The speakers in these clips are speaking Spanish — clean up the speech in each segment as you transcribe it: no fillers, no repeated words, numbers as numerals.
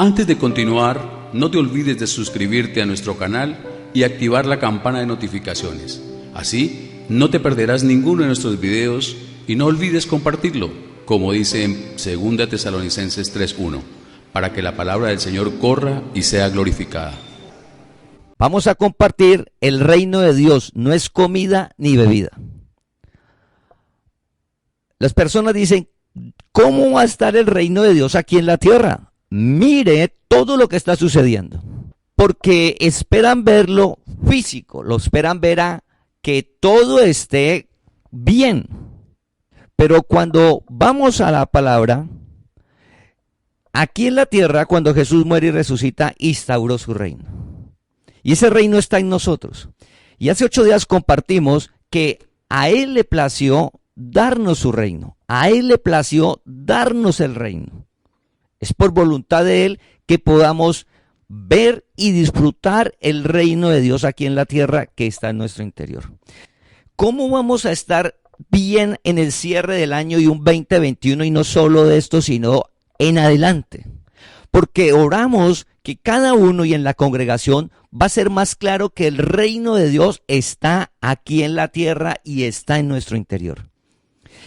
Antes de continuar, no te olvides de suscribirte a nuestro canal y activar la campana de notificaciones. Así, no te perderás ninguno de nuestros videos y no olvides compartirlo, como dice en 2 Tesalonicenses 3:1, para que la palabra del Señor corra y sea glorificada. Vamos a compartir: el reino de Dios no es comida ni bebida. Las personas dicen: ¿cómo va a estar el reino de Dios aquí en la tierra? Mire todo lo que está sucediendo, porque esperan verlo físico, lo esperan ver a que todo esté bien. Pero cuando vamos a la palabra, aquí en la tierra, cuando Jesús muere y resucita, instauró su reino. Y ese reino está en nosotros. Y hace 8 días compartimos que a Él le plació darnos su reino. A Él le plació darnos el reino. Es por voluntad de Él que podamos ver y disfrutar el reino de Dios aquí en la tierra que está en nuestro interior. ¿Cómo vamos a estar bien en el cierre del año y un 2021, y no solo de esto, sino en adelante? Porque oramos que cada uno y en la congregación va a ser más claro que el reino de Dios está aquí en la tierra y está en nuestro interior.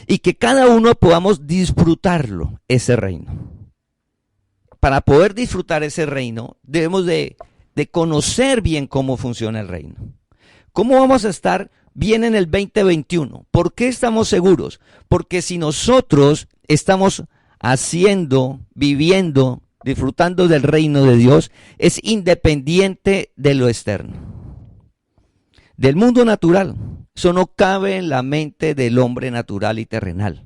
Y que cada uno podamos disfrutarlo, ese reino. Para poder disfrutar ese reino, debemos de conocer bien cómo funciona el reino. ¿Cómo vamos a estar bien en el 2021? ¿Por qué estamos seguros? Porque si nosotros estamos haciendo, viviendo, disfrutando del reino de Dios, es independiente de lo externo, del mundo natural. Eso no cabe en la mente del hombre natural y terrenal.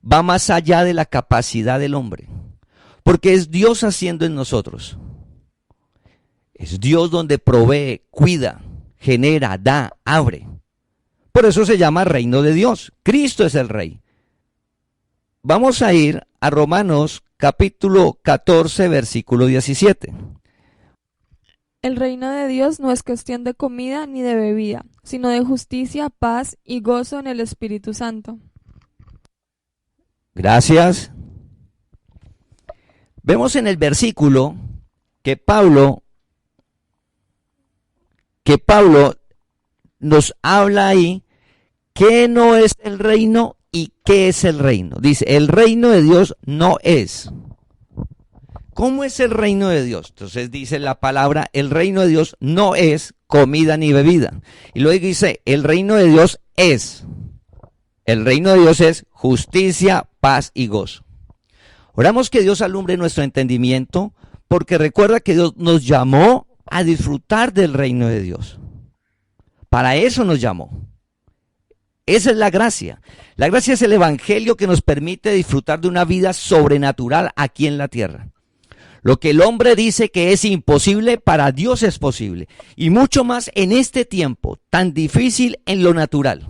Va más allá de la capacidad del hombre, porque es Dios haciendo en nosotros. Es Dios donde provee, cuida, genera, da, abre. Por eso se llama reino de Dios. Cristo es el Rey. Vamos a ir a Romanos capítulo 14, versículo 17. El reino de Dios no es cuestión de comida ni de bebida, sino de justicia, paz y gozo en el Espíritu Santo. Gracias. Vemos en el versículo que Pablo nos habla ahí qué no es el reino y qué es el reino. Dice: el reino de Dios no es. ¿Cómo es el reino de Dios? Entonces dice la palabra: el reino de Dios no es comida ni bebida. Y luego dice: el reino de Dios es. El reino de Dios es justicia, paz y gozo. Oramos que Dios alumbre nuestro entendimiento, porque recuerda que Dios nos llamó a disfrutar del reino de Dios. Para eso nos llamó. Esa es la gracia. La gracia es el evangelio que nos permite disfrutar de una vida sobrenatural aquí en la tierra. Lo que el hombre dice que es imposible, para Dios es posible. Y mucho más en este tiempo tan difícil en lo natural.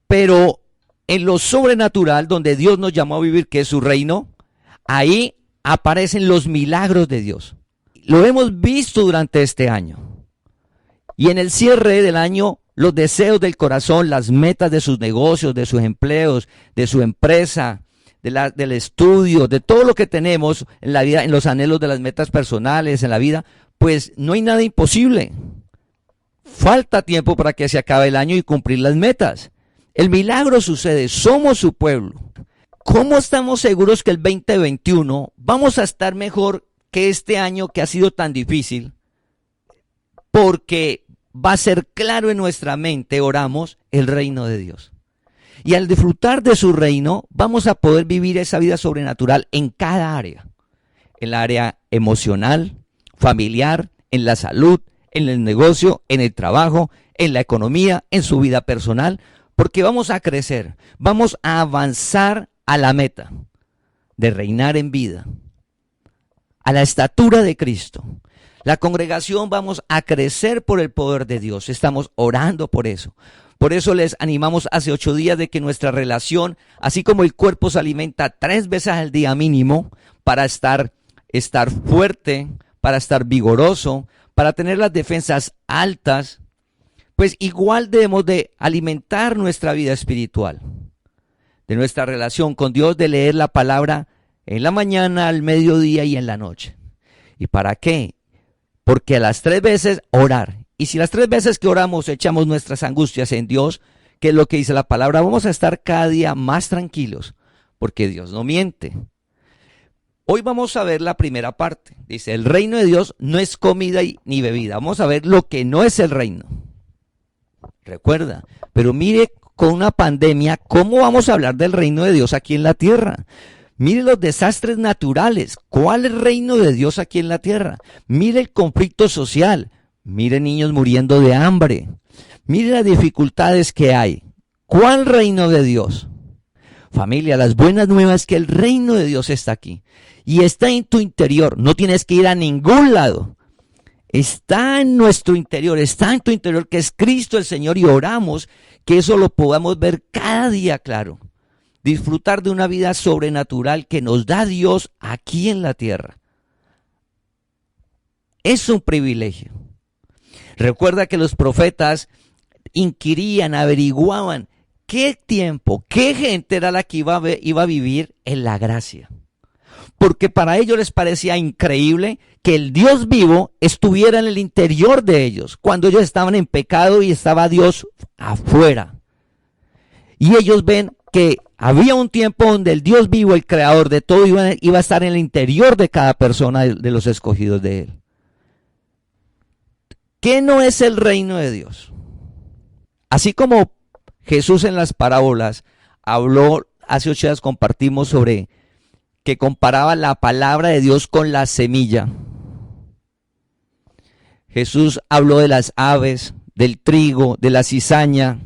Pero en lo sobrenatural, donde Dios nos llamó a vivir, que es su reino, ahí aparecen los milagros de Dios. Lo hemos visto durante este año. Y en el cierre del año, los deseos del corazón, las metas de sus negocios, de sus empleos, de su empresa, del estudio, de todo lo que tenemos en la vida, en los anhelos de las metas personales, en la vida, pues no hay nada imposible. Falta tiempo para que se acabe el año y cumplir las metas. El milagro sucede, somos su pueblo. ¿Cómo estamos seguros que el 2021 vamos a estar mejor que este año que ha sido tan difícil? Porque va a ser claro en nuestra mente, oramos, el reino de Dios. Y al disfrutar de su reino, vamos a poder vivir esa vida sobrenatural en cada área. En el área emocional, familiar, en la salud, en el negocio, en el trabajo, en la economía, en su vida personal. Porque vamos a crecer, vamos a avanzar a la meta de reinar en vida, a la estatura de Cristo. La congregación vamos a crecer por el poder de Dios. Estamos orando por eso. Por eso les animamos hace 8 días de que nuestra relación, así como el cuerpo se alimenta 3 veces al día mínimo para estar fuerte, para estar vigoroso, para tener las defensas altas, pues igual debemos de alimentar nuestra vida espiritual, de nuestra relación con Dios, de leer la palabra en la mañana, al mediodía y en la noche. ¿Y para qué? Porque a las 3 veces orar. Y si las 3 veces que oramos echamos nuestras angustias en Dios, que es lo que dice la palabra, vamos a estar cada día más tranquilos, porque Dios no miente. Hoy vamos a ver la primera parte. Dice, el reino de Dios no es comida ni bebida. Vamos a ver lo que no es el reino. Recuerda, pero mire con una pandemia, ¿cómo vamos a hablar del reino de Dios aquí en la tierra? Mire los desastres naturales. ¿Cuál es el reino de Dios aquí en la tierra? Mire el conflicto social. Mire niños muriendo de hambre. Mire las dificultades que hay. ¿Cuál reino de Dios? Familia, las buenas nuevas es que el reino de Dios está aquí. Y está en tu interior. No tienes que ir a ningún lado. Está en nuestro interior. Está en tu interior, que es Cristo el Señor. Y oramos que eso lo podamos ver cada día claro. Disfrutar de una vida sobrenatural que nos da Dios aquí en la tierra. Es un privilegio. Recuerda que los profetas inquirían, averiguaban qué tiempo, qué gente era la que iba a vivir en la gracia. Porque para ellos les parecía increíble que el Dios vivo estuviera en el interior de ellos, cuando ellos estaban en pecado y estaba Dios afuera. Y ellos ven que había un tiempo donde el Dios vivo, el creador de todo, iba a estar en el interior de cada persona de los escogidos de Él. ¿Qué no es el reino de Dios? Así como Jesús en las parábolas habló, hace 8 días compartimos sobre que comparaba la palabra de Dios con la semilla. Jesús habló de las aves, del trigo, de la cizaña,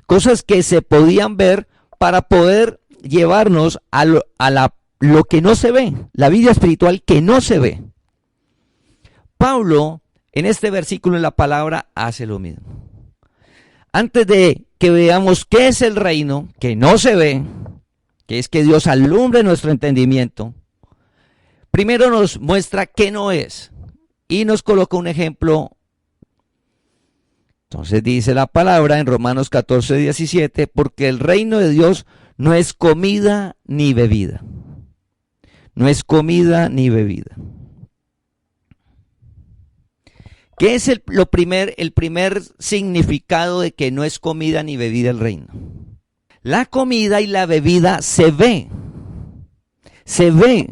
cosas que se podían ver para poder llevarnos a lo que no se ve, la vida espiritual que no se ve. Pablo, en este versículo en la palabra, hace lo mismo. Antes de que veamos qué es el reino, que no se ve, que es que Dios alumbre nuestro entendimiento, primero nos muestra qué no es y nos coloca un ejemplo. Entonces dice la palabra en Romanos 14:17, porque el reino de Dios no es comida ni bebida. No es comida ni bebida. ¿Qué es el primer significado de que no es comida ni bebida el reino? La comida y la bebida se ve. Se ve.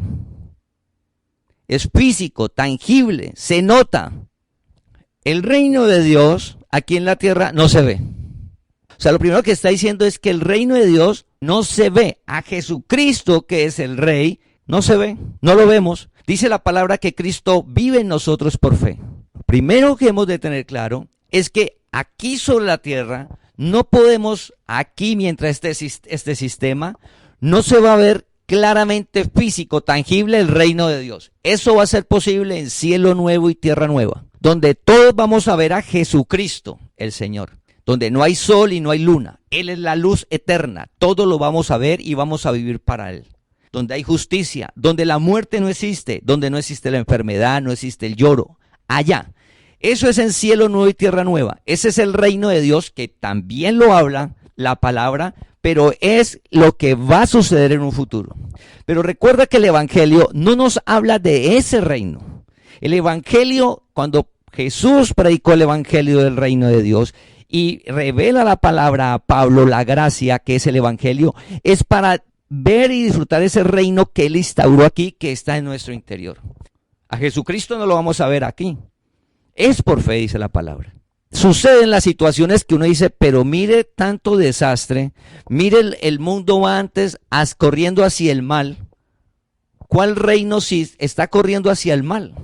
Es físico, tangible, se nota. El reino de Dios aquí en la tierra no se ve. O sea, lo primero que está diciendo es que el reino de Dios no se ve. A Jesucristo, que es el Rey, no se ve, no lo vemos. Dice la palabra que Cristo vive en nosotros por fe. Lo primero que hemos de tener claro es que aquí sobre la tierra no podemos, aquí mientras este sistema, no se va a ver claramente físico, tangible el reino de Dios. Eso va a ser posible en cielo nuevo y tierra nueva, donde todos vamos a ver a Jesucristo, el Señor, donde no hay sol y no hay luna. Él es la luz eterna, todo lo vamos a ver y vamos a vivir para Él. Donde hay justicia, donde la muerte no existe, donde no existe la enfermedad, no existe el lloro, allá. Eso es en cielo nuevo y tierra nueva. Ese es el reino de Dios que también lo habla la palabra, pero es lo que va a suceder en un futuro. Pero recuerda que el Evangelio no nos habla de ese reino. El Evangelio, cuando Jesús predicó el Evangelio del reino de Dios y revela la palabra a Pablo, la gracia que es el Evangelio, es para ver y disfrutar ese reino que Él instauró aquí, que está en nuestro interior. A Jesucristo no lo vamos a ver aquí. Es por fe, dice la palabra. Suceden las situaciones que uno dice, pero mire tanto desastre, mire el mundo va antes corriendo hacia el mal. ¿Cuál reino si está corriendo hacia el mal?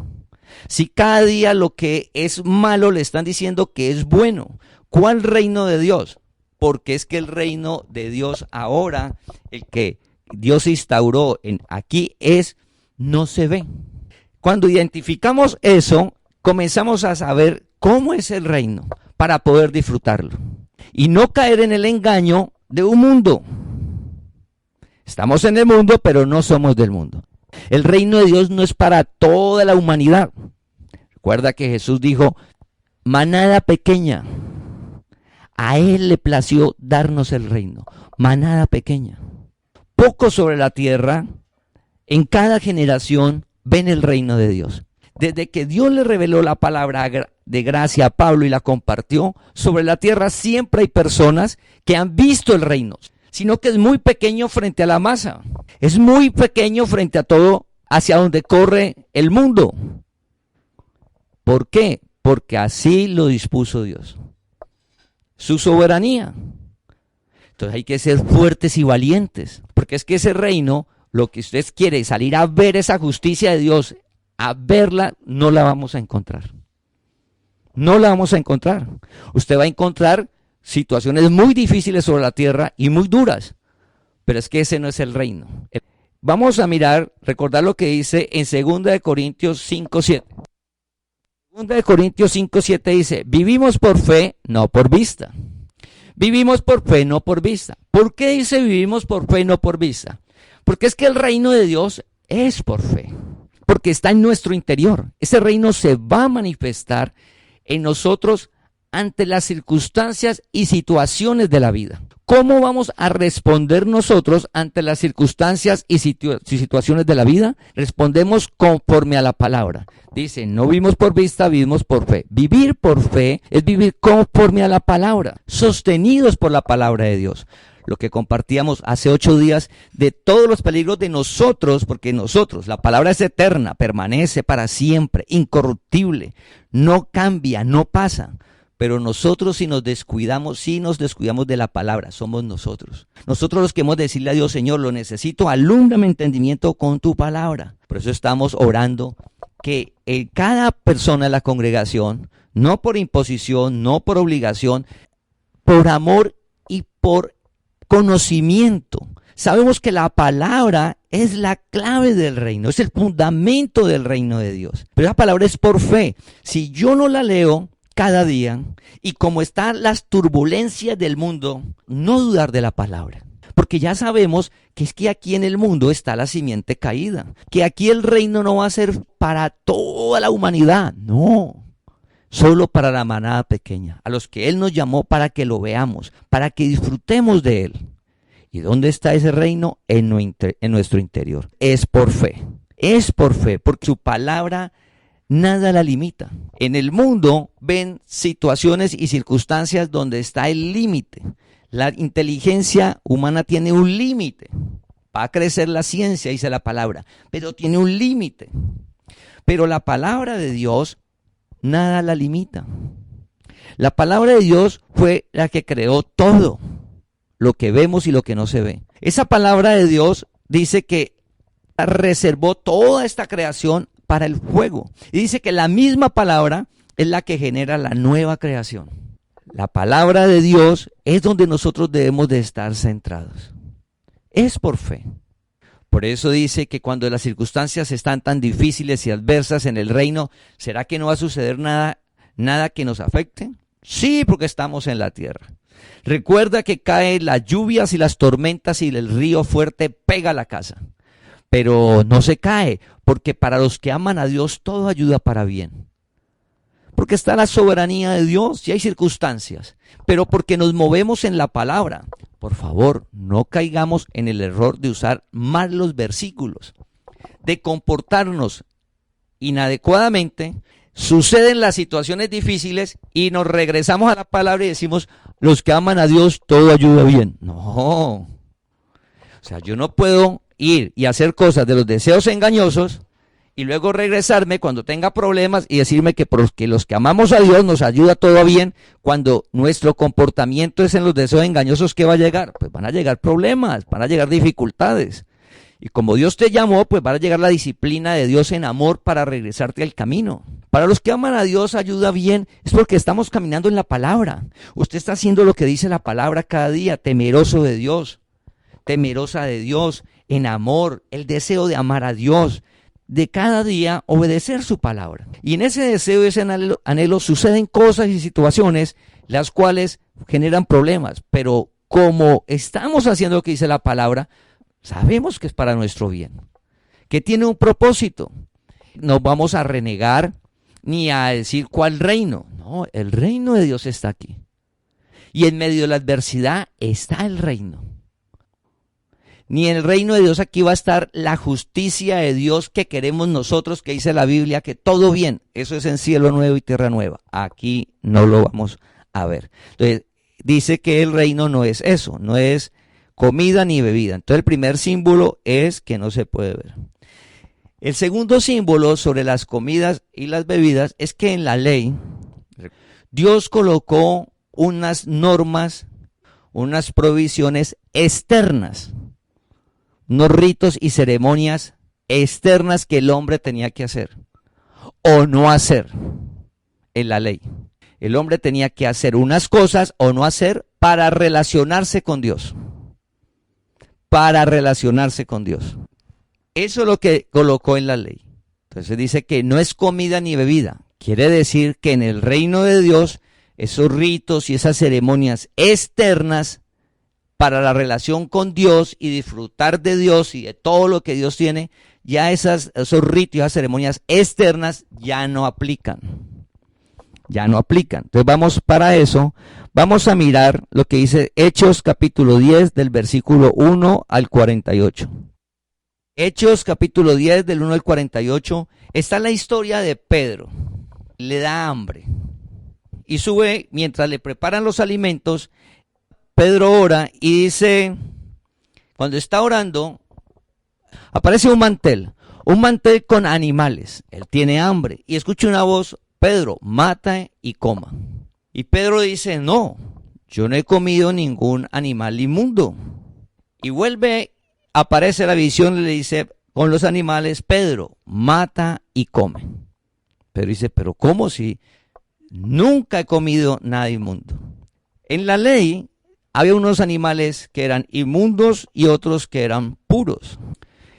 Si cada día lo que es malo le están diciendo que es bueno. ¿Cuál reino de Dios? Porque es que el reino de Dios ahora, el que Dios instauró aquí no se ve. Cuando identificamos eso, comenzamos a saber cómo es el reino para poder disfrutarlo y no caer en el engaño de un mundo. Estamos en el mundo, pero no somos del mundo. El reino de Dios no es para toda la humanidad. Recuerda que Jesús dijo, manada pequeña, a Él le plació darnos el reino, manada pequeña. Pocos sobre la tierra, en cada generación, ven el reino de Dios. Desde que Dios le reveló la palabra de gracia a Pablo y la compartió, sobre la tierra siempre hay personas que han visto el reino, sino que es muy pequeño frente a la masa. Es muy pequeño frente a todo hacia donde corre el mundo. ¿Por qué? Porque así lo dispuso Dios. Su soberanía. Entonces hay que ser fuertes y valientes, porque es que ese reino, lo que usted quiere, salir a ver esa justicia de Dios, a verla, no la vamos a encontrar. No la vamos a encontrar. Usted va a encontrar situaciones muy difíciles sobre la tierra y muy duras, pero es que ese no es el reino. Vamos a mirar, recordar lo que dice en 2 Corintios 5:7. 2 Corintios 5:7 dice, vivimos por fe, no por vista. Vivimos por fe, no por vista. ¿Por qué dice vivimos por fe, no por vista? Porque es que el reino de Dios es por fe, porque está en nuestro interior. Ese reino se va a manifestar en nosotros ante las circunstancias y situaciones de la vida. ¿Cómo vamos a responder nosotros ante las circunstancias y situaciones de la vida? Respondemos conforme a la palabra. Dice, no vivimos por vista, vivimos por fe. Vivir por fe es vivir conforme a la palabra, sostenidos por la palabra de Dios. Lo que compartíamos hace 8 días de todos los peligros de nosotros, porque nosotros, la palabra es eterna, permanece para siempre, incorruptible, no cambia, no pasa. Pero nosotros si nos descuidamos de la palabra, somos nosotros. Nosotros los que hemos de decirle a Dios, Señor, lo necesito, alúmbrame entendimiento con tu palabra. Por eso estamos orando que cada persona de la congregación, no por imposición, no por obligación, por amor y por conocimiento. Sabemos que la palabra es la clave del reino, es el fundamento del reino de Dios. Pero la palabra es por fe. Si yo no la leo cada día, y como están las turbulencias del mundo, no dudar de la palabra. Porque ya sabemos que es que aquí en el mundo está la simiente caída, que aquí el reino no va a ser para toda la humanidad, no, solo para la manada pequeña, a los que Él nos llamó para que lo veamos, para que disfrutemos de Él. ¿Y dónde está ese reino? En nuestro interior. Es por fe, porque su palabra nada la limita. En el mundo ven situaciones y circunstancias donde está el límite. La inteligencia humana tiene un límite. Va a crecer la ciencia, dice la palabra, pero tiene un límite. Pero la palabra de Dios nada la limita. La palabra de Dios fue la que creó todo, lo que vemos y lo que no se ve. Esa palabra de Dios dice que reservó toda esta creación para el fuego. Y dice que la misma palabra es la que genera la nueva creación. La palabra de Dios es donde nosotros debemos de estar centrados. Es por fe. Por eso dice que cuando las circunstancias están tan difíciles y adversas en el reino, ¿será que no va a suceder nada que nos afecte? Sí, porque estamos en la tierra. Recuerda que caen las lluvias y las tormentas y el río fuerte pega a la casa. Pero no se cae, porque para los que aman a Dios todo ayuda para bien. Porque está la soberanía de Dios y hay circunstancias, pero porque nos movemos en la palabra. Por favor, no caigamos en el error de usar mal los versículos, de comportarnos inadecuadamente. Suceden las situaciones difíciles y nos regresamos a la palabra y decimos, los que aman a Dios todo ayuda bien. No, o sea, yo no puedo ir y hacer cosas de los deseos engañosos y luego regresarme cuando tenga problemas y decirme que porque los que amamos a Dios nos ayuda todo bien, cuando nuestro comportamiento es en los deseos engañosos. ¿Qué va a llegar? Pues van a llegar problemas, van a llegar dificultades. Y como Dios te llamó, pues va a llegar la disciplina de Dios en amor para regresarte al camino. Para los que aman a Dios ayuda bien, es porque estamos caminando en la palabra. Usted está haciendo lo que dice la palabra cada día, temeroso de Dios, temerosa de Dios, en amor, el deseo de amar a Dios, de cada día obedecer su palabra. Y en ese deseo y ese anhelo suceden cosas y situaciones las cuales generan problemas, pero como estamos haciendo lo que dice la palabra, sabemos que es para nuestro bien, que tiene un propósito. No vamos a renegar ni a decir cuál reino. No, el reino de Dios está aquí. Y en medio de la adversidad está el reino. Ni en el reino de Dios aquí va a estar la justicia de Dios que queremos nosotros, que dice la Biblia, que todo bien, eso es en cielo nuevo y tierra nueva. Aquí no lo vamos a ver. Entonces, dice que el reino no es eso, no es comida ni bebida. Entonces, el primer símbolo es que no se puede ver. El segundo símbolo sobre las comidas y las bebidas es que en la ley Dios colocó unas normas, unas provisiones externas, unos ritos y ceremonias externas que el hombre tenía que hacer o no hacer en la ley. El hombre tenía que hacer unas cosas o no hacer para relacionarse con Dios. Para relacionarse con Dios. Eso es lo que colocó en la ley. Entonces dice que no es comida ni bebida. Quiere decir que en el reino de Dios, esos ritos y esas ceremonias externas para la relación con Dios y disfrutar de Dios y de todo lo que Dios tiene, ya esos ritos y esas ceremonias externas ya no aplican. Ya no aplican. Entonces vamos para eso, vamos a mirar lo que dice Hechos capítulo 10 del versículo 1 al 48. Hechos capítulo 10 del 1 al 48 está la historia de Pedro. Le da hambre y sube mientras le preparan los alimentos. Pedro ora y dice, cuando está orando, aparece un mantel con animales. Él tiene hambre y escucha una voz, Pedro, mata y coma. Y Pedro dice, no, yo no he comido ningún animal inmundo. Y aparece la visión y le dice con los animales, Pedro, mata y come. Pedro dice, pero ¿cómo si nunca he comido nada inmundo? En la ley había unos animales que eran inmundos y otros que eran puros.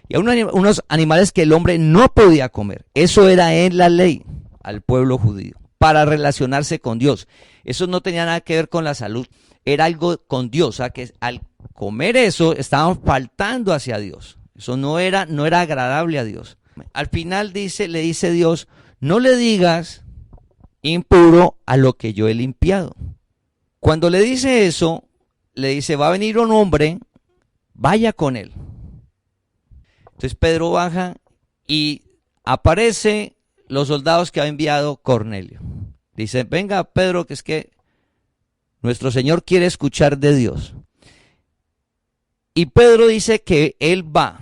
Y unos animales que el hombre no podía comer. Eso era en la ley al pueblo judío, para relacionarse con Dios. Eso no tenía nada que ver con la salud, era algo con Dios, o sea que al comer eso estaban faltando hacia Dios. Eso no era agradable a Dios. Al final le dice Dios, no le digas impuro a lo que yo he limpiado. Cuando le dice eso, le dice, va a venir un hombre, vaya con él. Entonces Pedro baja y aparece los soldados que ha enviado Cornelio. Dice, venga Pedro, que es que nuestro Señor quiere escuchar de Dios. Y Pedro dice que él va,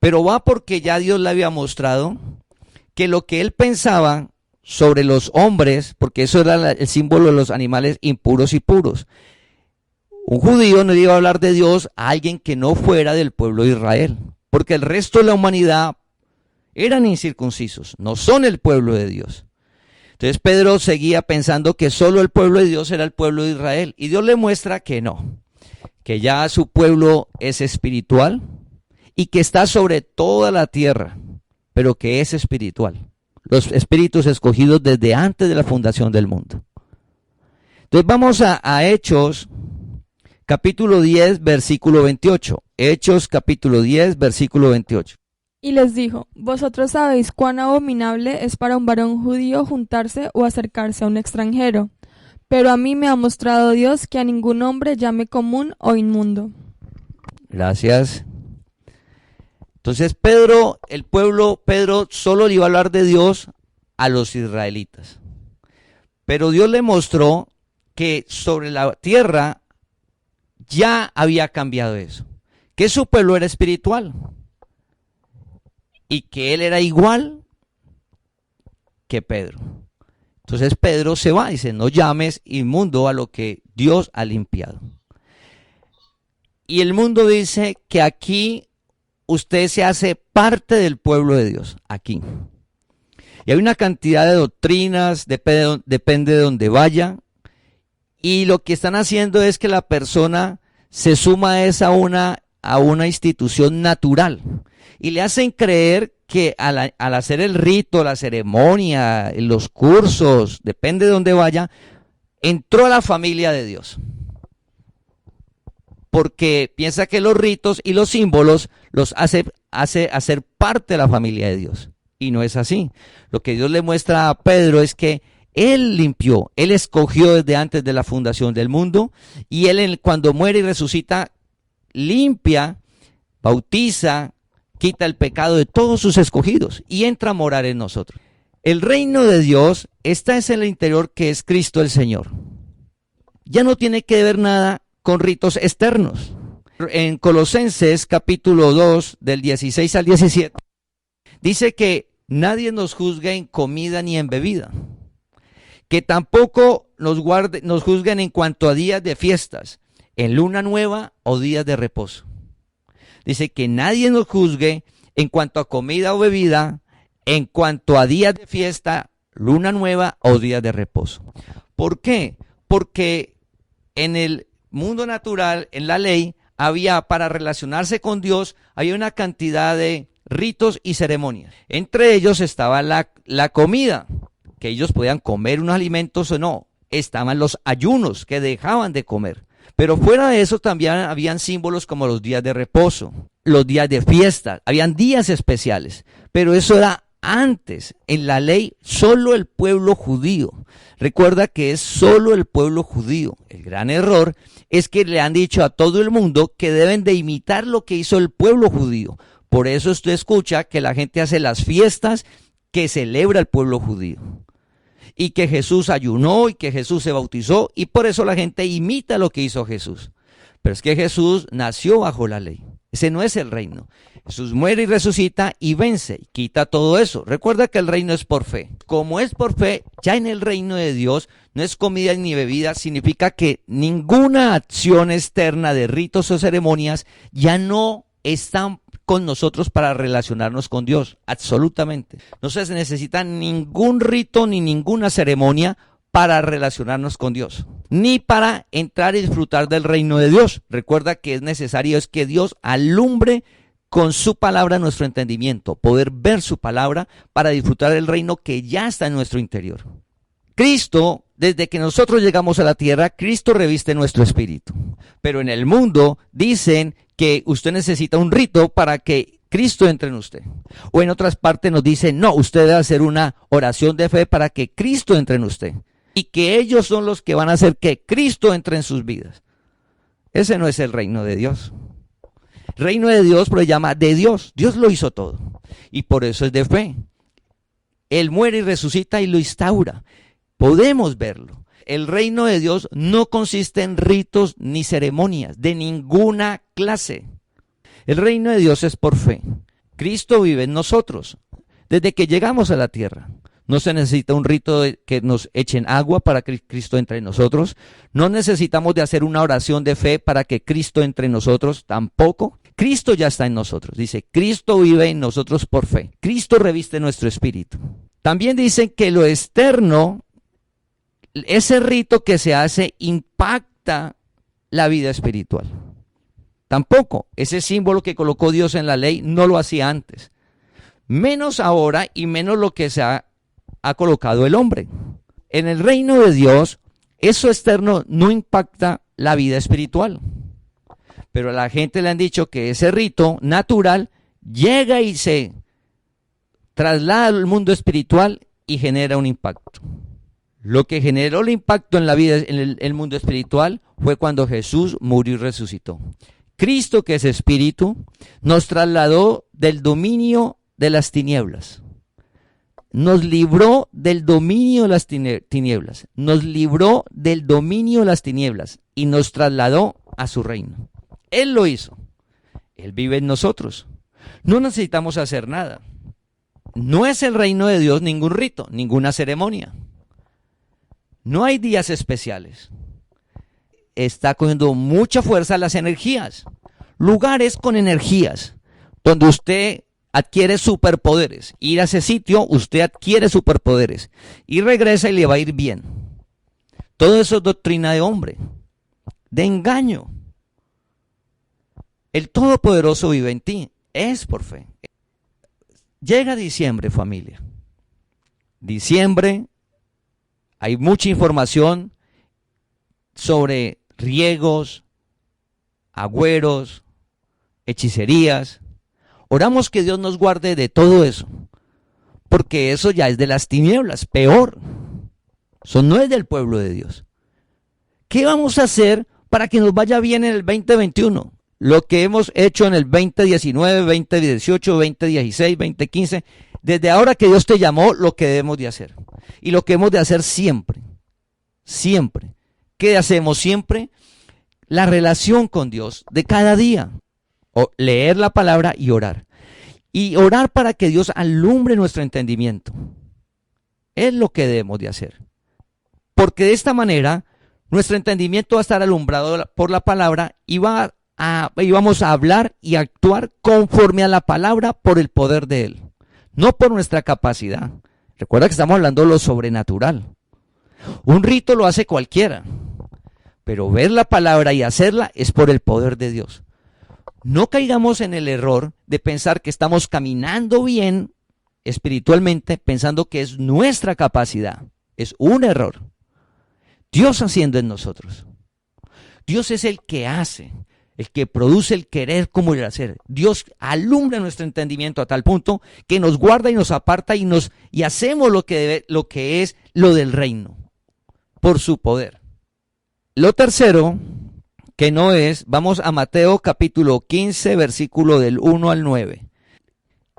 pero va porque ya Dios le había mostrado que lo que él pensaba sobre los hombres, porque eso era el símbolo de los animales impuros y puros. Un judío no iba a hablar de Dios a alguien que no fuera del pueblo de Israel, porque el resto de la humanidad eran incircuncisos, no son el pueblo de Dios. Entonces Pedro seguía pensando que solo el pueblo de Dios era el pueblo de Israel, y Dios le muestra que no, que ya su pueblo es espiritual y que está sobre toda la tierra, pero que es espiritual. Los espíritus escogidos desde antes de la fundación del mundo. Entonces vamos a Hechos capítulo 10 versículo 28. Hechos capítulo 10 versículo 28. Y les dijo, vosotros sabéis cuán abominable es para un varón judío juntarse o acercarse a un extranjero, pero a mí me ha mostrado Dios que a ningún hombre llame común o inmundo. Gracias. Entonces Pedro solo le iba a hablar de Dios a los israelitas. Pero Dios le mostró que sobre la tierra ya había cambiado eso, que su pueblo era espiritual y que él era igual que Pedro. Entonces Pedro se va y dice, no llames inmundo a lo que Dios ha limpiado. Y el mundo dice que aquí usted se hace parte del pueblo de Dios, aquí. Y hay una cantidad de doctrinas, depende de donde vaya. Y lo que están haciendo es que la persona se suma a una institución natural. Y le hacen creer que al hacer el rito, la ceremonia, los cursos, depende de donde vaya, entró a la familia de Dios. Porque piensa que los ritos y los símbolos los hace hacer parte de la familia de Dios. Y no es así. Lo que Dios le muestra a Pedro es que Él limpió, Él escogió desde antes de la fundación del mundo, y Él cuando muere y resucita, limpia bautiza, quita el pecado de todos sus escogidos y entra a morar en nosotros. El reino de Dios está en el interior, que es Cristo el Señor. Ya no tiene que ver nada con ritos externos. En Colosenses capítulo 2, del 16 al 17, dice que nadie nos juzgue en comida ni en bebida, que tampoco nos juzguen en cuanto a días de fiestas, en luna nueva o días de reposo. Dice que nadie nos juzgue en cuanto a comida o bebida, en cuanto a días de fiesta, luna nueva o días de reposo. ¿Por qué? Porque en el mundo natural, en la ley, para relacionarse con Dios, había una cantidad de ritos y ceremonias. Entre ellos estaba la comida, que ellos podían comer unos alimentos o no. Estaban los ayunos, que dejaban de comer. Pero fuera de eso también habían símbolos como los días de reposo, los días de fiesta, habían días especiales. Pero eso era antes, en la ley, solo el pueblo judío. Recuerda que es solo el pueblo judío. El gran error es que le han dicho a todo el mundo que deben de imitar lo que hizo el pueblo judío. Por eso usted escucha que la gente hace las fiestas que celebra el pueblo judío. Y que Jesús ayunó y que Jesús se bautizó, y por eso la gente imita lo que hizo Jesús. Pero es que Jesús nació bajo la ley. Ese no es el reino. Jesús muere y resucita y vence, y quita todo eso. Recuerda que el reino es por fe. Como es por fe, ya en el reino de Dios no es comida ni bebida, significa que ninguna acción externa de ritos o ceremonias ya no están con nosotros para relacionarnos con Dios, absolutamente. No se necesita ningún rito ni ninguna ceremonia para relacionarnos con Dios, ni para entrar y disfrutar del reino de Dios. Recuerda que es necesario que Dios alumbre con su palabra nuestro entendimiento, poder ver su palabra para disfrutar del reino que ya está en nuestro interior. Cristo, desde que nosotros llegamos a la tierra, Cristo reviste nuestro espíritu. Pero en el mundo dicen que usted necesita un rito para que Cristo entre en usted. O en otras partes nos dicen, no, usted debe hacer una oración de fe para que Cristo entre en usted. Y que ellos son los que van a hacer que Cristo entre en sus vidas. Ese no es el reino de Dios. Reino de Dios, pero se llama de Dios. Dios lo hizo todo. Y por eso es de fe. Él muere y resucita y lo instaura. Podemos verlo. El reino de Dios no consiste en ritos ni ceremonias de ninguna clase. El reino de Dios es por fe. Cristo vive en nosotros. Desde que llegamos a la tierra, no se necesita un rito de que nos echen agua para que Cristo entre en nosotros. No necesitamos de hacer una oración de fe para que Cristo entre en nosotros, tampoco. Cristo ya está en nosotros. Dice, Cristo vive en nosotros por fe. Cristo reviste nuestro espíritu. También dicen que lo externo, ese rito que se hace, impacta la vida espiritual. Tampoco, ese símbolo que colocó Dios en la ley no lo hacía antes. Menos ahora y menos lo que se ha colocado el hombre. En el reino de Dios, eso externo no impacta la vida espiritual. Pero a la gente le han dicho que ese rito natural llega y se traslada al mundo espiritual y genera un impacto. Lo que generó el impacto en la vida, en el mundo espiritual, fue cuando Jesús murió y resucitó. Cristo, que es espíritu, nos trasladó del dominio de las tinieblas. Nos libró del dominio de las tinieblas. Nos libró del dominio de las tinieblas y nos trasladó a su reino. Él lo hizo. Él vive en nosotros. No necesitamos hacer nada. No es el reino de Dios ningún rito, ninguna ceremonia. No hay días especiales. Está cogiendo mucha fuerza las energías. Lugares con energías, donde usted adquiere superpoderes. Ir a ese sitio, usted adquiere superpoderes. Y regresa y le va a ir bien. Todo eso es doctrina de hombre, de engaño. El Todopoderoso vive en ti. Es por fe. Llega diciembre, familia. Diciembre. Hay mucha información sobre riegos, agüeros, hechicerías. Oramos que Dios nos guarde de todo eso, porque eso ya es de las tinieblas, peor. Eso no es del pueblo de Dios. ¿Qué vamos a hacer para que nos vaya bien en el 2021? lo que hemos hecho en el 2019, 2018, 2016, 2015, desde ahora que Dios te llamó, lo que debemos de hacer. Y lo que hemos de hacer siempre, siempre. ¿Qué hacemos siempre? La relación con Dios de cada día. O leer la palabra y orar. Y orar para que Dios alumbre nuestro entendimiento. Es lo que debemos de hacer. Porque de esta manera, nuestro entendimiento va a estar alumbrado por la palabra y vamos a hablar y actuar conforme a la palabra por el poder de Él. No por nuestra capacidad. Recuerda que estamos hablando de lo sobrenatural. Un rito lo hace cualquiera. Pero ver la palabra y hacerla es por el poder de Dios. No caigamos en el error de pensar que estamos caminando bien espiritualmente, pensando que es nuestra capacidad. Es un error. Dios haciendo en nosotros. Dios es el que hace, el que produce el querer como el hacer. Dios alumbra nuestro entendimiento a tal punto que nos guarda y nos aparta y hacemos lo que es lo del reino, por su poder. Lo tercero, que no es, vamos a Mateo capítulo 15, versículo del 1 al 9.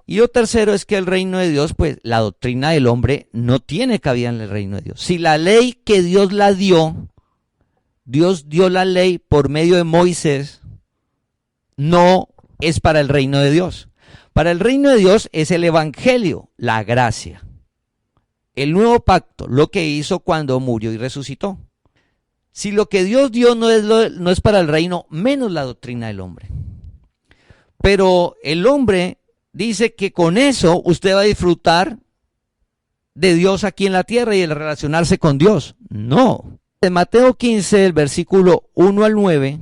Y lo tercero es que el reino de Dios, pues la doctrina del hombre no tiene cabida en el reino de Dios. Si la ley que Dios la dio, Dios dio la ley por medio de Moisés, no es para el reino de Dios. Para el reino de Dios es el evangelio, la gracia. El nuevo pacto, lo que hizo cuando murió y resucitó. Si lo que Dios dio no es para el reino, menos la doctrina del hombre. Pero el hombre dice que con eso usted va a disfrutar de Dios aquí en la tierra y el relacionarse con Dios. No. En Mateo 15, el versículo 1 al 9,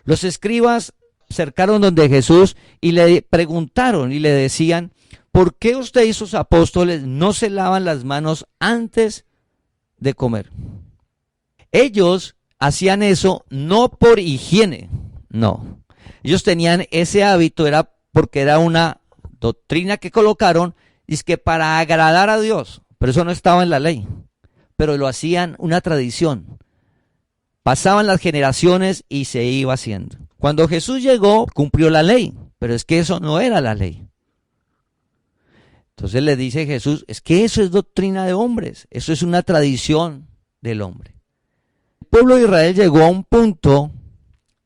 los escribas acercaron donde Jesús y le preguntaron y le decían, ¿por qué usted y sus apóstoles no se lavan las manos antes de comer? Ellos hacían eso no por higiene, no. Ellos tenían ese hábito, era porque era una doctrina que colocaron, es que para agradar a Dios, pero eso no estaba en la ley, pero lo hacían una tradición. Pasaban las generaciones y se iba haciendo. Cuando Jesús llegó, cumplió la ley, pero es que eso no era la ley. Entonces le dice Jesús, es que eso es doctrina de hombres, eso es una tradición del hombre. El pueblo de Israel llegó a un punto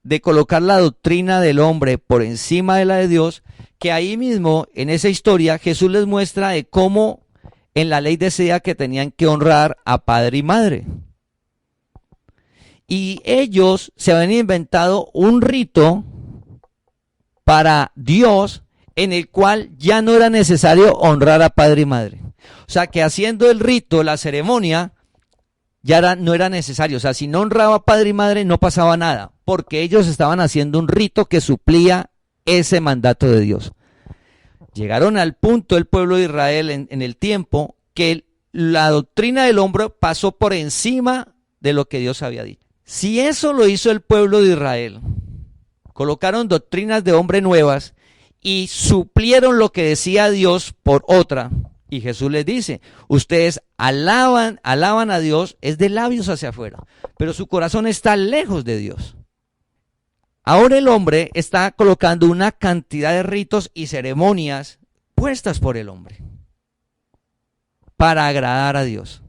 de colocar la doctrina del hombre por encima de la de Dios, que ahí mismo, en esa historia, Jesús les muestra de cómo en la ley decía que tenían que honrar a padre y madre. Y ellos se habían inventado un rito para Dios en el cual ya no era necesario honrar a padre y madre. O sea que haciendo el rito, la ceremonia, no era necesario. O sea, si no honraba a padre y madre no pasaba nada, porque ellos estaban haciendo un rito que suplía ese mandato de Dios. Llegaron al punto el pueblo de Israel en el tiempo que la doctrina del hombre pasó por encima de lo que Dios había dicho. Si eso lo hizo el pueblo de Israel, colocaron doctrinas de hombre nuevas y suplieron lo que decía Dios por otra. Y Jesús les dice, ustedes alaban a Dios, es de labios hacia afuera, pero su corazón está lejos de Dios. Ahora el hombre está colocando una cantidad de ritos y ceremonias puestas por el hombre para agradar a Dios,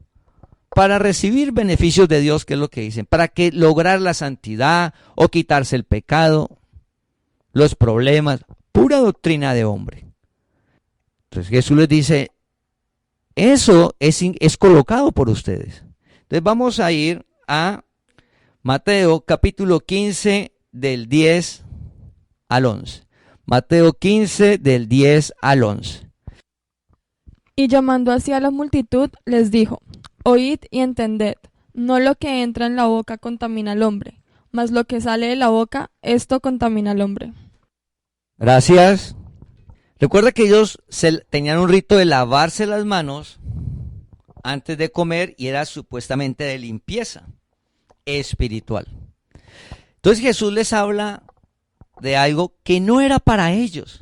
para recibir beneficios de Dios, que es lo que dicen, para que lograr la santidad o quitarse el pecado, los problemas, pura doctrina de hombre. Entonces Jesús les dice, eso es colocado por ustedes. Entonces vamos a ir a Mateo capítulo 15 del 10 al 11. Mateo 15 del 10 al 11. Y llamando así a la multitud, les dijo, oíd y entended, no lo que entra en la boca contamina al hombre, mas lo que sale de la boca, esto contamina al hombre. Gracias. Recuerda que ellos tenían un rito de lavarse las manos antes de comer y era supuestamente de limpieza espiritual. Entonces Jesús les habla de algo que no era para ellos.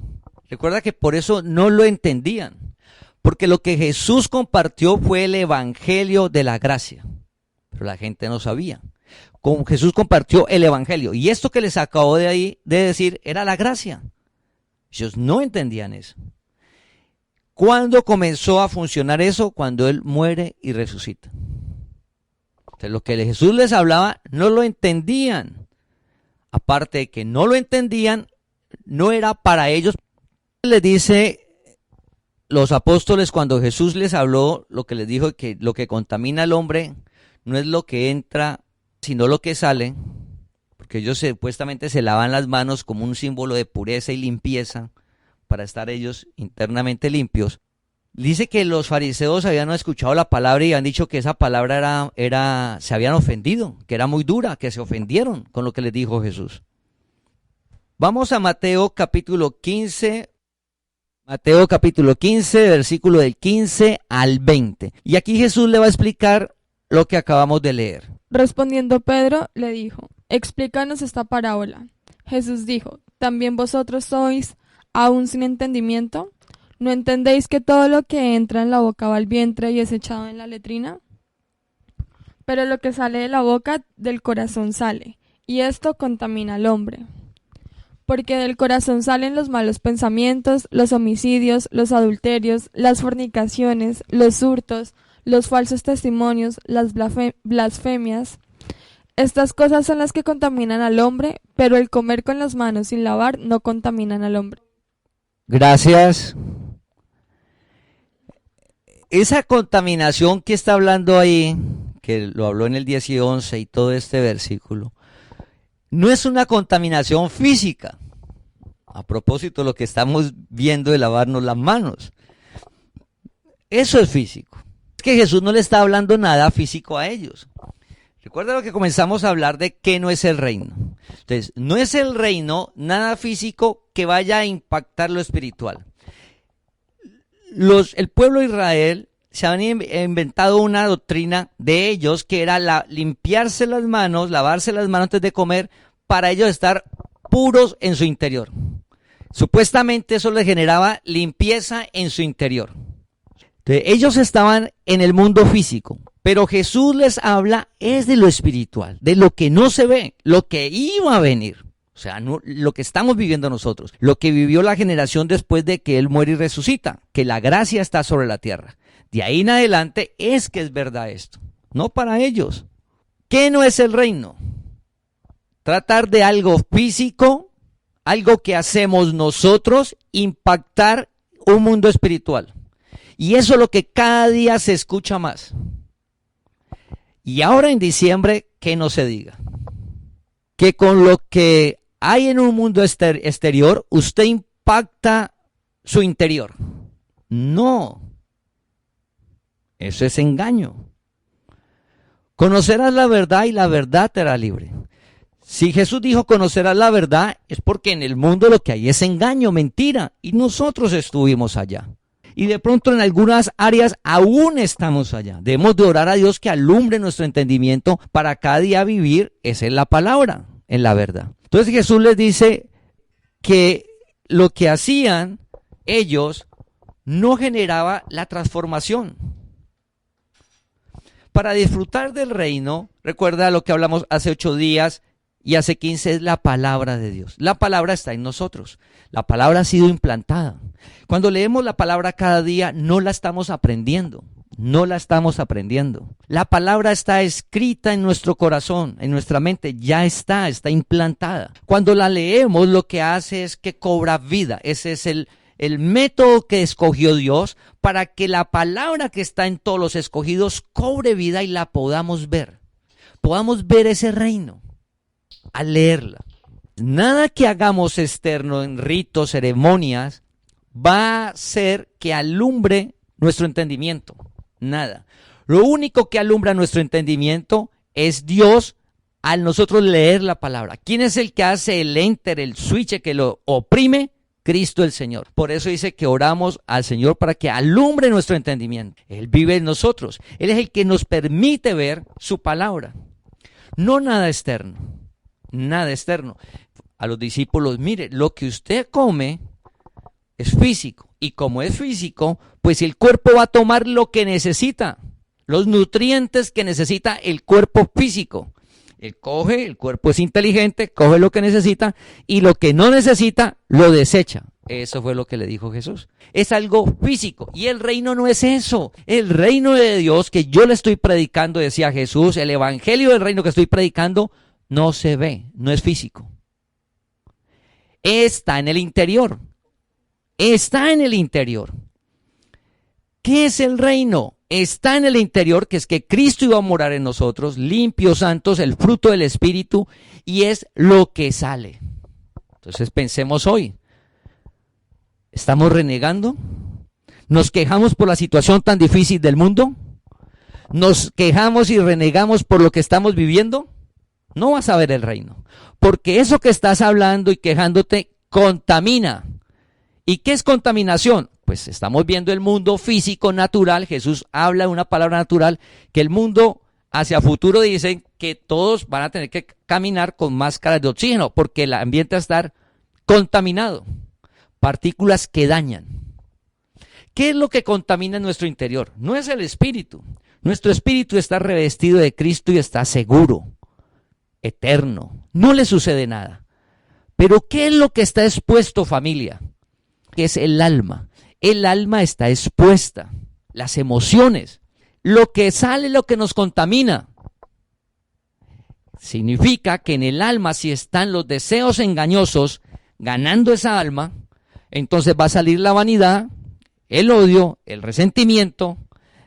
Recuerda que por eso no lo entendían, porque lo que Jesús compartió fue el evangelio de la gracia, pero la gente no sabía. Con Jesús compartió el evangelio. Y esto que les acabo de ahí de decir era la gracia. Ellos no entendían eso. ¿Cuándo comenzó a funcionar eso? Cuando Él muere y resucita. Entonces, lo que Jesús les hablaba no lo entendían. Aparte de que no lo entendían, no era para ellos. Les dice los apóstoles cuando Jesús les habló, lo que les dijo, que lo que contamina al hombre no es lo que entra, sino lo que sale, porque ellos supuestamente se lavan las manos como un símbolo de pureza y limpieza para estar ellos internamente limpios. Dice que los fariseos habían escuchado la palabra y habían dicho que esa palabra se habían ofendido, que era muy dura, que se ofendieron con lo que les dijo Jesús. Vamos a Mateo capítulo 15, versículo del 15 al 20. Y aquí Jesús le va a explicar lo que acabamos de leer. Respondiendo Pedro, le dijo: explícanos esta parábola. Jesús dijo: ¿también vosotros sois aún sin entendimiento? ¿No entendéis que todo lo que entra en la boca va al vientre y es echado en la letrina? Pero lo que sale de la boca, del corazón sale, y esto contamina al hombre. Porque del corazón salen los malos pensamientos, los homicidios, los adulterios, las fornicaciones, los hurtos, los falsos testimonios, las blasfemias. Estas cosas son las que contaminan al hombre, pero el comer con las manos sin lavar no contaminan al hombre. Gracias. Esa contaminación que está hablando ahí, que lo habló en el 10 y 11 y todo este versículo, no es una contaminación física. A propósito de lo que estamos viendo de lavarnos las manos. Eso es físico. Es que Jesús no le está hablando nada físico a ellos. Recuerda lo que comenzamos a hablar de qué no es el reino. Entonces, no es el reino nada físico que vaya a impactar lo espiritual. El pueblo de Israel se han inventado una doctrina de ellos que era limpiarse las manos, lavarse las manos antes de comer, para ellos estar puros en su interior. Supuestamente eso les generaba limpieza en su interior. Entonces, ellos estaban en el mundo físico, pero Jesús les habla es de lo espiritual, de lo que no se ve, lo que iba a venir. O sea, no, lo que estamos viviendo nosotros, lo que vivió la generación después de que Él muere y resucita, que la gracia está sobre la tierra. De ahí en adelante es que es verdad esto, no para ellos. ¿Qué no es el reino? Tratar de algo físico, algo que hacemos nosotros, impactar un mundo espiritual. Y eso es lo que cada día se escucha más. Y ahora en diciembre, que no se diga. Que con lo que hay en un mundo exterior, usted impacta su interior. No. Eso es engaño. Conocerás la verdad y la verdad te hará libre. Si Jesús dijo conocerás la verdad, es porque en el mundo lo que hay es engaño, mentira. Y nosotros estuvimos allá. Y de pronto en algunas áreas aún estamos allá. Debemos de orar a Dios que alumbre nuestro entendimiento para cada día vivir, esa es la palabra, en la verdad. Entonces Jesús les dice que lo que hacían ellos no generaba la transformación. Para disfrutar del reino, recuerda lo que hablamos hace 8 días y hace 15, es la palabra de Dios. La palabra está en nosotros. La palabra ha sido implantada. Cuando leemos la palabra cada día, no la estamos aprendiendo. No la estamos aprendiendo. La palabra está escrita en nuestro corazón, en nuestra mente. Ya está implantada. Cuando la leemos, lo que hace es que cobra vida. Ese es el método que escogió Dios para que la palabra que está en todos los escogidos cobre vida y la podamos ver. Podamos ver ese reino al leerla. Nada que hagamos externo en ritos, ceremonias, va a hacer que alumbre nuestro entendimiento. Nada. Lo único que alumbra nuestro entendimiento es Dios al nosotros leer la palabra. ¿Quién es el que hace el enter, el switch que lo oprime? Cristo el Señor. Por eso dice que oramos al Señor para que alumbre nuestro entendimiento. Él vive en nosotros. Él es el que nos permite ver su palabra. No nada externo. Nada externo. A los discípulos, mire, lo que usted come es físico. Y como es físico, pues el cuerpo va a tomar lo que necesita. Los nutrientes que necesita el cuerpo físico. Él coge, el cuerpo es inteligente, coge lo que necesita y lo que no necesita lo desecha. Eso fue lo que le dijo Jesús. Es algo físico y el reino no es eso. El reino de Dios que yo le estoy predicando, decía Jesús, el evangelio del reino que estoy predicando no se ve, no es físico. Está en el interior. Está en el interior. ¿Qué es el reino? Está en el interior, que es que Cristo iba a morar en nosotros, limpios, santos, el fruto del Espíritu, y es lo que sale. Entonces pensemos hoy, ¿estamos renegando? ¿Nos quejamos por la situación tan difícil del mundo? ¿Nos quejamos y renegamos por lo que estamos viviendo? No vas a ver el reino, porque eso que estás hablando y quejándote contamina. ¿Y qué es contaminación? Pues estamos viendo el mundo físico, natural. Jesús habla de una palabra natural, que el mundo hacia futuro dicen que todos van a tener que caminar con máscaras de oxígeno, porque el ambiente va a estar contaminado. Partículas que dañan. ¿Qué es lo que contamina en nuestro interior? No es el espíritu. Nuestro espíritu está revestido de Cristo y está seguro, eterno. No le sucede nada. Pero ¿qué es lo que está expuesto, familia? Que es el alma. El alma está expuesta, las emociones, lo que sale, lo que nos contamina. Significa que en el alma, si están los deseos engañosos ganando esa alma, entonces va a salir la vanidad, el odio, el resentimiento,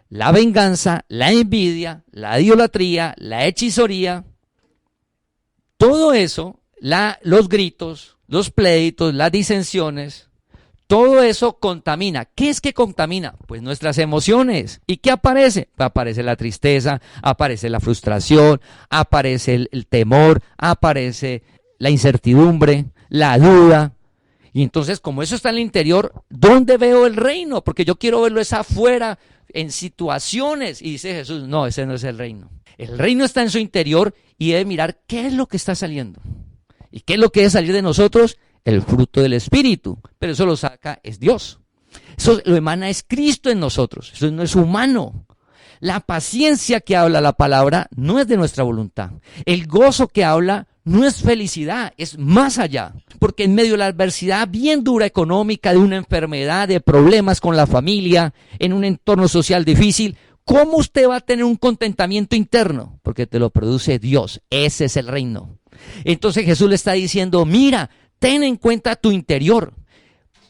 la venganza, la envidia, la idolatría, la hechicería. Todo eso, los gritos, los pleitos, las disensiones. Todo eso contamina. ¿Qué es que contamina? Pues nuestras emociones. ¿Y qué aparece? Aparece la tristeza, aparece la frustración, aparece el temor, aparece la incertidumbre, la duda. Y entonces, como eso está en el interior, ¿dónde veo el reino? Porque yo quiero verlo es afuera, en situaciones. Y dice Jesús, no, ese no es el reino. El reino está en su interior y debe mirar qué es lo que está saliendo. ¿Y qué es lo que debe salir de nosotros? El fruto del Espíritu, pero eso lo saca es Dios. Eso lo emana es Cristo en nosotros, eso no es humano. La paciencia que habla la palabra no es de nuestra voluntad. El gozo que habla no es felicidad, es más allá. Porque en medio de la adversidad bien dura económica, de una enfermedad, de problemas con la familia, en un entorno social difícil, ¿cómo usted va a tener un contentamiento interno? Porque te lo produce Dios, ese es el reino. Entonces Jesús le está diciendo, mira, ten en cuenta tu interior.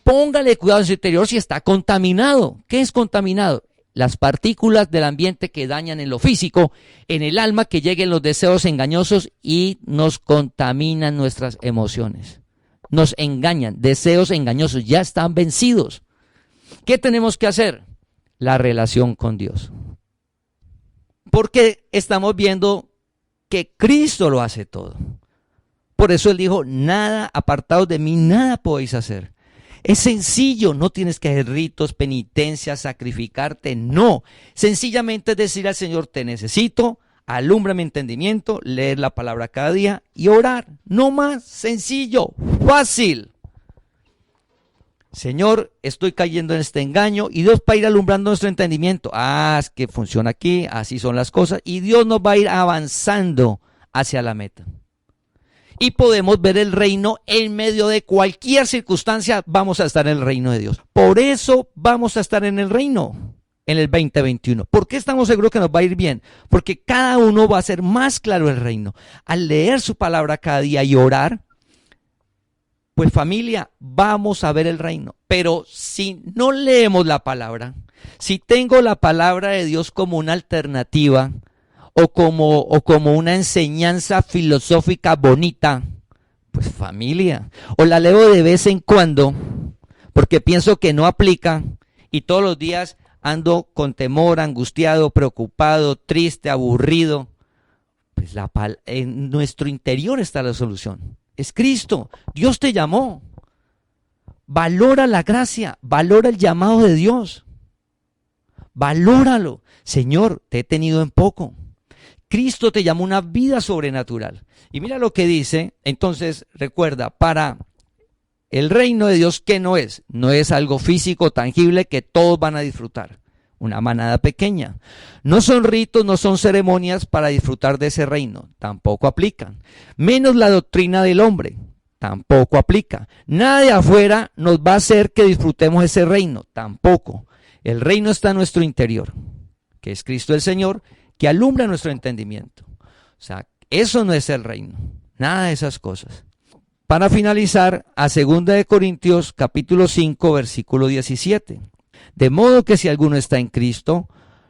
Póngale cuidado en su interior si está contaminado. ¿Qué es contaminado? Las partículas del ambiente que dañan en lo físico, en el alma que lleguen los deseos engañosos y nos contaminan nuestras emociones. Nos engañan, deseos engañosos, ya están vencidos. ¿Qué tenemos que hacer? La relación con Dios. Porque estamos viendo que Cristo lo hace todo. Por eso Él dijo, nada, apartados de mí, nada podéis hacer. Es sencillo, no tienes que hacer ritos, penitencias, sacrificarte, no. Sencillamente es decir al Señor, te necesito, alumbra mi entendimiento, leer la palabra cada día y orar. No más, sencillo, fácil. Señor, estoy cayendo en este engaño y Dios va a ir alumbrando nuestro entendimiento. Es que funciona aquí, así son las cosas y Dios nos va a ir avanzando hacia la meta. Y podemos ver el reino en medio de cualquier circunstancia, vamos a estar en el reino de Dios. Por eso vamos a estar en el reino en el 2021. ¿Por qué estamos seguros que nos va a ir bien? Porque cada uno va a hacer más claro el reino. Al leer su palabra cada día y orar, pues familia, vamos a ver el reino. Pero si no leemos la palabra, si tengo la palabra de Dios como una alternativa, o como una enseñanza filosófica bonita, pues familia, o la leo de vez en cuando, porque pienso que no aplica, y todos los días ando con temor, angustiado, preocupado, triste, aburrido, pues en nuestro interior está la solución, es Cristo, Dios te llamó, valora la gracia, valora el llamado de Dios, valóralo, Señor, te he tenido en poco. Cristo te llamó a una vida sobrenatural. Y mira lo que dice, entonces recuerda, para el reino de Dios, ¿qué no es? No es algo físico, tangible, que todos van a disfrutar. una manada pequeña. No son ritos, no son ceremonias para disfrutar de ese reino, tampoco aplican. Menos la doctrina del hombre, tampoco aplica. Nada de afuera nos va a hacer que disfrutemos ese reino, tampoco. El reino está en nuestro interior, que es Cristo el Señor, que alumbra nuestro entendimiento. O sea, eso no es el reino, nada de esas cosas. Para finalizar, a 2 de Corintios capítulo 5, versículo 17. De modo que si alguno está en Cristo,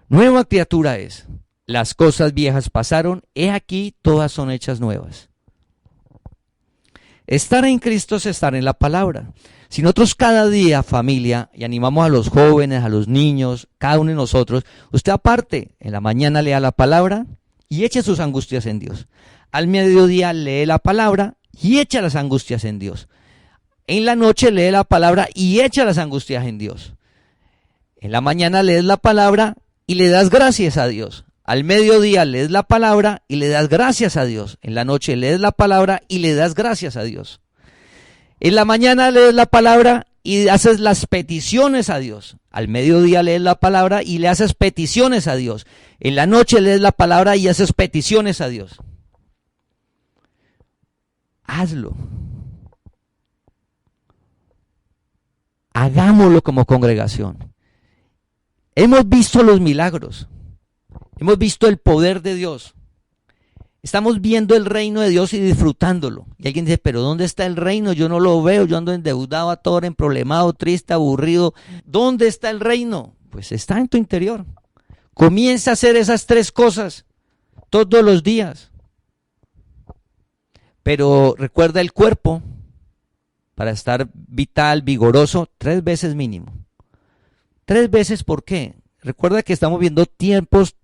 nueva criatura es. Las cosas viejas pasaron, he aquí todas son hechas nuevas. Estar en Cristo es estar en la palabra. Si nosotros cada día, familia, y animamos a los jóvenes, a los niños, cada uno de nosotros, usted aparte, en la mañana lea la palabra y eche sus angustias en Dios. Al mediodía lee la palabra y echa las angustias en Dios. En la noche lee la palabra y echa las angustias en Dios. En la mañana lees la palabra y le das gracias a Dios. Al mediodía lees la palabra y le das gracias a Dios. En la noche lees la palabra y le das gracias a Dios. En la mañana lees la palabra y haces las peticiones a Dios. Al mediodía lees la palabra y le haces peticiones a Dios. En la noche lees la palabra y haces peticiones a Dios. Hazlo. Hagámoslo como congregación. Hemos visto los milagros. Hemos visto el poder de Dios. Estamos viendo el reino de Dios y disfrutándolo. Y alguien dice, pero ¿dónde está el reino? Yo no lo veo, yo ando endeudado, a todo hora, emproblemado, triste, aburrido. ¿Dónde está el reino? Pues está en tu interior. Comienza a hacer esas 3 cosas todos los días. Pero recuerda el cuerpo, para estar vital, vigoroso, 3 veces mínimo. 3 veces, ¿por qué? Recuerda que estamos viendo tiempos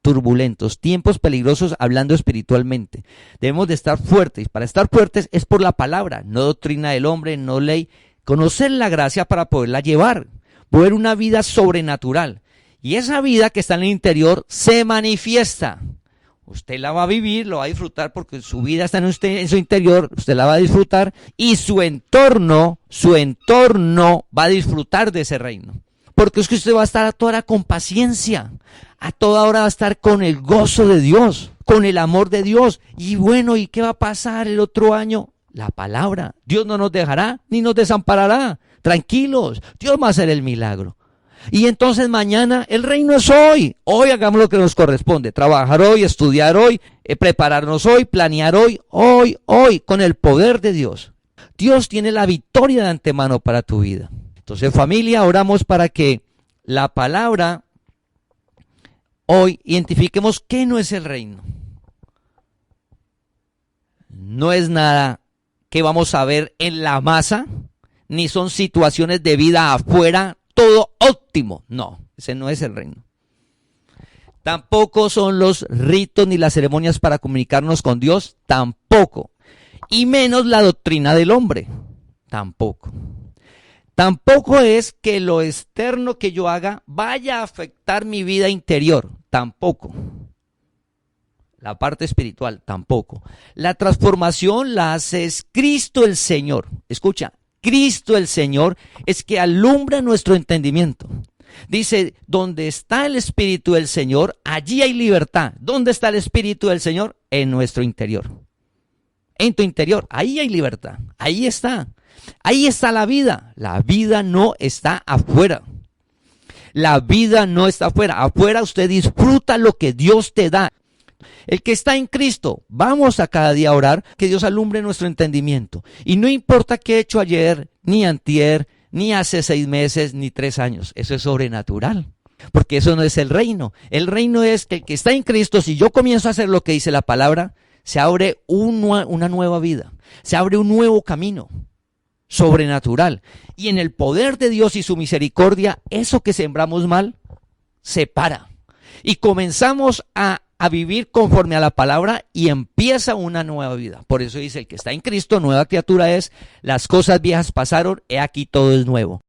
turbulentos, tiempos peligrosos hablando espiritualmente. Debemos de estar fuertes. Para estar fuertes es por la palabra, no doctrina del hombre, no ley. Conocer la gracia para poderla llevar, poder una vida sobrenatural. Y esa vida que está en el interior se manifiesta. Usted la va a vivir, lo va a disfrutar porque su vida está en usted, en su interior, usted la va a disfrutar y su entorno va a disfrutar de ese reino. Porque es que usted va a estar a toda hora con paciencia, a toda hora va a estar con el gozo de Dios, con el amor de Dios. Y bueno, ¿y qué va a pasar el otro año? La palabra. Dios no nos dejará ni nos desamparará. Tranquilos, Dios va a hacer el milagro. Y entonces mañana el reino es hoy. Hoy hagamos lo que nos corresponde. Trabajar hoy, estudiar hoy, prepararnos hoy, planear hoy, con el poder de Dios. Dios tiene la victoria de antemano para tu vida. Entonces, familia, oramos para que la palabra hoy identifiquemos qué no es el reino. No es nada que vamos a ver en la masa, ni son situaciones de vida afuera, todo óptimo. No, ese no es el reino. Tampoco son los ritos ni las ceremonias para comunicarnos con Dios, tampoco. Y menos la doctrina del hombre, tampoco. Tampoco es que lo externo que yo haga vaya a afectar mi vida interior, tampoco. La parte espiritual, tampoco. La transformación la hace es Cristo el Señor. Escucha, Cristo el Señor es que alumbra nuestro entendimiento. Dice, donde está el Espíritu del Señor, allí hay libertad. ¿Dónde está el Espíritu del Señor? En nuestro interior. En tu interior, ahí hay libertad. Ahí está. Ahí está la vida. La vida no está afuera. La vida no está afuera. Afuera usted disfruta lo que Dios te da. El que está en Cristo, vamos a cada día a orar que Dios alumbre nuestro entendimiento. Y no importa qué he hecho ayer, ni antier, ni hace 6 meses, ni 3 años. Eso es sobrenatural. Porque eso no es el reino. El reino es que el que está en Cristo, si yo comienzo a hacer lo que dice la palabra, se abre una nueva vida. Se abre un nuevo camino sobrenatural. Y en el poder de Dios y su misericordia, eso que sembramos mal, se para. Y comenzamos a vivir conforme a la palabra y empieza una nueva vida. Por eso dice, el que está en Cristo, nueva criatura es, las cosas viejas pasaron, he aquí todo es nuevo.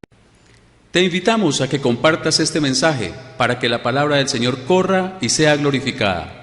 Te invitamos a que compartas este mensaje para que la palabra del Señor corra y sea glorificada.